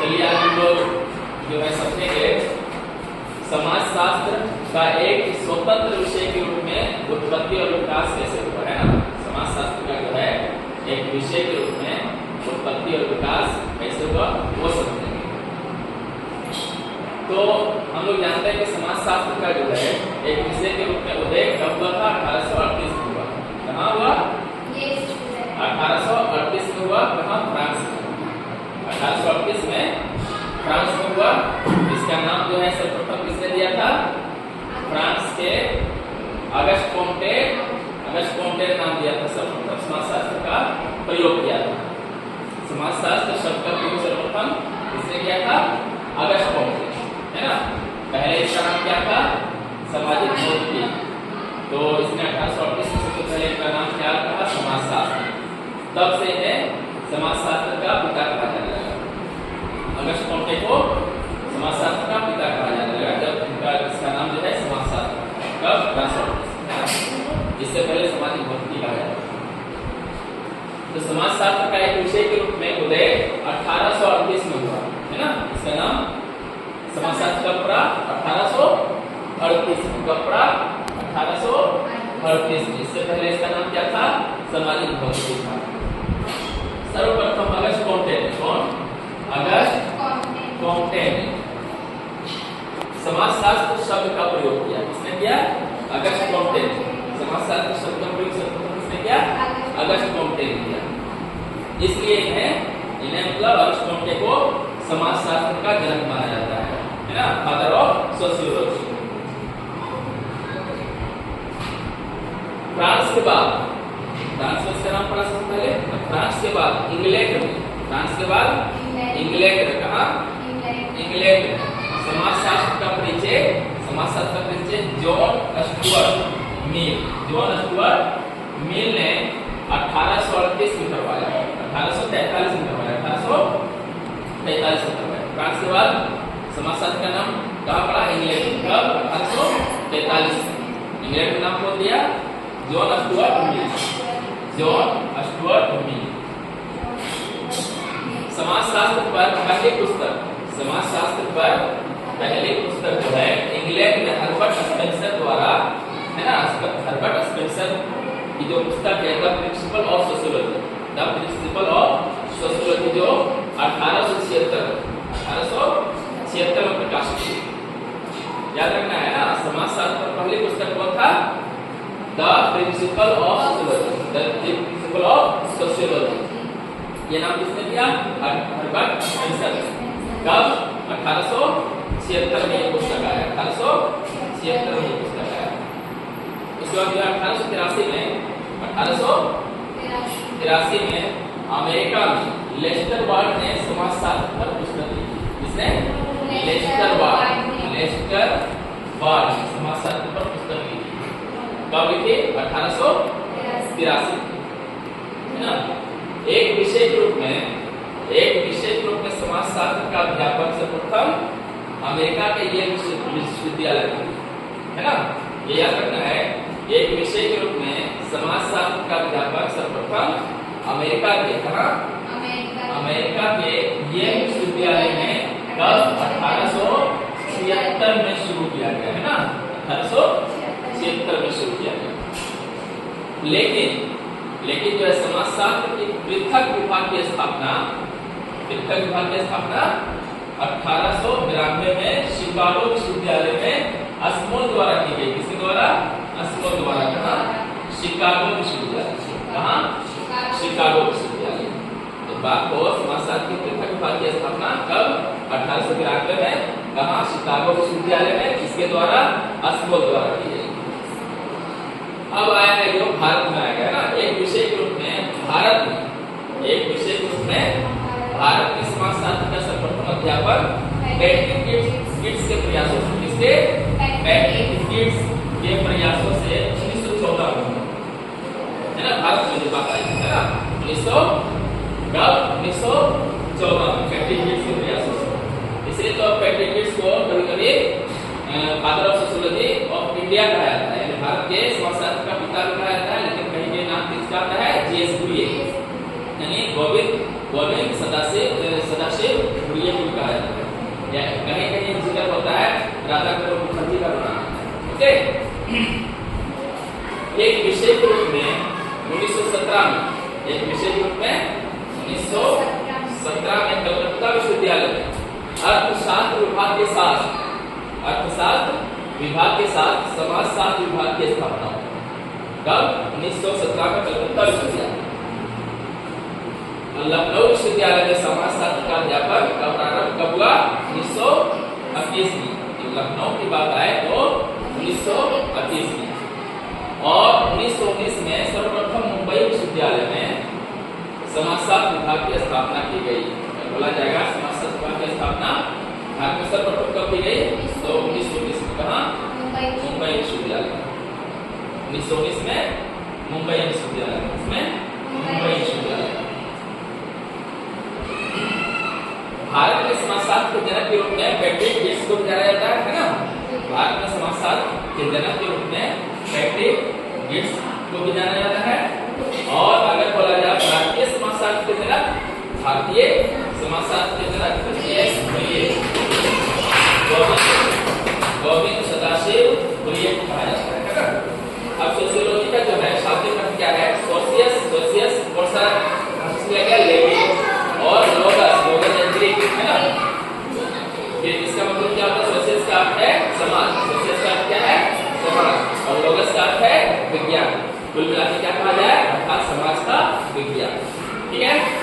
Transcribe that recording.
चलिए आज हम लोग जो है समझेंगे समाजशास्त्र का एक स्वतंत्र विषय के रूप में उत्पत्ति और विकास कैसे हुआ है ना। समाजशास्त्र का जो है एक विषय के रूप में उत्पत्ति और विकास कैसे हुआ वो समझेंगे। तो हम लोग जानते हैं कि समाजशास्त्र का जो है एक विषय के रूप में उदय कब हुआ था? 1838 में हुआ। कहाँ हुआ? 1838 में हुआ। कहाँ? फ्रांस में। 1838 में फ्रांस में हुआ। इसका नाम जो है सर्वप्रथम किसने दिया था? फ्रांस के अगस्त कोम्टे नाम दिया था। सर्वप्रथम समाजशास्त्र का प्रयोग किया था। समाजशास्त्र शब्द का प्रयोग सर्वप्रथम किसने किया था? अगस्त कोम्टे, है ना। पहले इसका नाम क्या था? सामाजिक भौतिकी। तो इसने 1838 में सबसे पहले इसका नाम क्या था? समाजशास्त्र। तब से है समाजशास्त्र का पिता कहा जाने लगा। अगस्त कोम्टे को समाजशास्त्र का पिता कहा जाने लगा जब इसका नाम जो है समाजशास्त्र कब? 1838। इससे पहले सामाजिक भौतिकी कहा जाता था। तो समाजशास्त्र का एक विषय के रूप में उदय 1838 में हुआ, है ना। इसका नाम समाजशास्त्र कब पड़ा? 1838 में। कब पड़ा? 1838 में। इससे पहले इसका नाम क्या था? सामाजिक भौतिकी था। सर्वप्रथम अगस्त कोम्टे ने, कौन? अगस्त कोम्टे ने समाजशास्त्र शब्द का प्रयोग किया। किसने किया? अगस्त कोम्टे ने। समाजशास्त्र शब्द का प्रयोग सर्वप्रथम किसने किया? अगस्त कोम्टे ने किया। इसलिए इन्हें मतलब अगस्त कोम्टे को समाजशास्त्र का जनक माना जाता है ना, फादर ऑफ सोशियोलॉजी। फ्रांस के बाद, फ्रांस में इसका नाम पड़ा सबसे पहले। फ्रांस के बाद इंग्लैंड में, फ्रांस के बाद इंग्लैंड में। कहा? इंग्लैंड में समाजशास्त्र का परिचय जॉन स्टुअर्ट मिल ने 1838 में करवाया। 1843 में करवाया। 1843 में करवाया। फ्रांस के बाद समाजशास्त्र का नाम कहाँ पड़ा? इंग्लैंड। कब? 1843 में। इंग्लैंड का नाम कौन दिया? John Stuart Mill. समाजशास्त्र पर पहली पुस्तक जो है इंग्लैंड में हर्बर्ट स्पेंसर द्वारा, है ना। हर्बर्ट स्पेंसर की जो पुस्तक है द प्रिंसिपल ऑफ सोशियोलॉजी जो 1876 में प्रकाशित हुई। याद रखना है ना, समाजशास्त्र पर पहली पुस्तक कौन था? The principle of sociology. ये नाम किसने दिया? Herbert Spencer. कब? 1876 में ये पुस्तक आया। 1876 में ये पुस्तक आया। उसके बाद 1883 में अमेरिका में लेस्टर वार्ड ने समाजशास्त्र पर पुस्तक लिखी। किसने? लेस्टर वार्ड समाजशास्त्र पर पुस्तक लिखी। कब लिखी? 1883 में, है ना। एक विषय के रूप में समाजशास्त्र का अध्यापक सर्वप्रथम अमेरिका के येल विश्वविद्यालय में, है ना। ये याद रखना है, एक विषय के रूप में समाजशास्त्र का अध्यापक सर्वप्रथम अमेरिका के, कहाँ? अमेरिका के येल विश्वविद्यालय में कब? 1876 में शुरू किया गया, है ना। 1876 में शुरू किया गया। लेकिन जो है समाजशास्त्र की पृथक विभाग की स्थापना 1892 में शिकागो विश्वविद्यालय में अस्मोल द्वारा की गई। किसके द्वारा? अस्मोल द्वारा। कहाँ? शिकागो विश्वविद्यालय। कहाँ? शिकागो विश्वविद्यालय। तो बात को समाजशास्त्र की पृथक विभाग की स्थापना कब? 1892 में। कहाँ? शिकागो विश्वविद्यालय में। किसके द्वारा? अस्मोल द्वारा की गई। अब आया है जो भारत में आ गया ना, एक विषय के रूप में भारत के समाजशास्त्र का सर्वप्रथम अध्यापक पैट्रिक गिब्स के प्रयासों से, किसके? पैट्रिक गिब्स के प्रयासों से 1914 में, है ना। भारत में जो बात आई है ना, 1914 में पैट्रिक गिब्स के प्रयासों से। इसलिए तो पैट्रिक गिब्स को कभी-कभी father of sociology of India कहा जाता है। भारत के समाजशास्त्र का पिता कहा जाता है, लेकिन कहीं के नाम किसका आता है? GS गुरिये, यानी गोविंद सदाशिव गुरिये को कहा या कहीं कहीं जिक्र होता है राधा गुरु मुखर्जी का बना। ओके, एक विषय के रूप में 1917 में, एक विषय के रूप में 1917 में कलकत्ता विश्वविद्यालय में अर्थशास्त्र विभाग के साथ समाजशास्त्र विभाग की स्थापना हुई। कब? 1917 में कलकत्ता विश्वविद्यालय। लखनऊ विश्वविद्यालय में समाजशास्त्र का अध्यापन का प्रारंभ कब हुआ? 1928 में। लखनऊ की बात आए तो 1928 में। और 1919 में सर्वप्रथम मुंबई विश्वविद्यालय में समाजशास्त्र विभाग की स्थापना की गई। बोला जाएगा समाजशास्त्र विभाग की स्थापना भारत में सर्वप्रथम कब की गई? तो 1919 में। कहाँ? मुंबई विश्वविद्यालय। 1919 में मुंबई विश्वविद्यालय। इसमें मुंबई विश्वविद्यालय। भारत में समाजशास्त्र के जनक के रूप में फ्रेडरिक गिब्स को जाना जाता है ना? भारत में समाजशास्त्र के जनक के रूप में फ्रेडरिक गिब्स को भी जाना जाता है। और अगर बोला जाए भारतीय समाजशास्त्र के जनक, भारतीय समाजशास्त्र के जनक गोविंद सदाशिव फुरिये को कहा जाता है ना? अब सोशियोलॉजी का जो है शास्त्रीय अर्थ क्या है? सोशियस और सर क्या लेवी और लोगस ग्रीक है ना? ये इसका मतलब क्या होता है? सोशियस का अर्थ है समाज, सोशियस का अर्थ क्या है? समाज, और लोगस का अर्थ है विज्ञान। कुल मिलाकर क्या कहा जाए? अर्थात समाज का विज्ञान। ठीक है।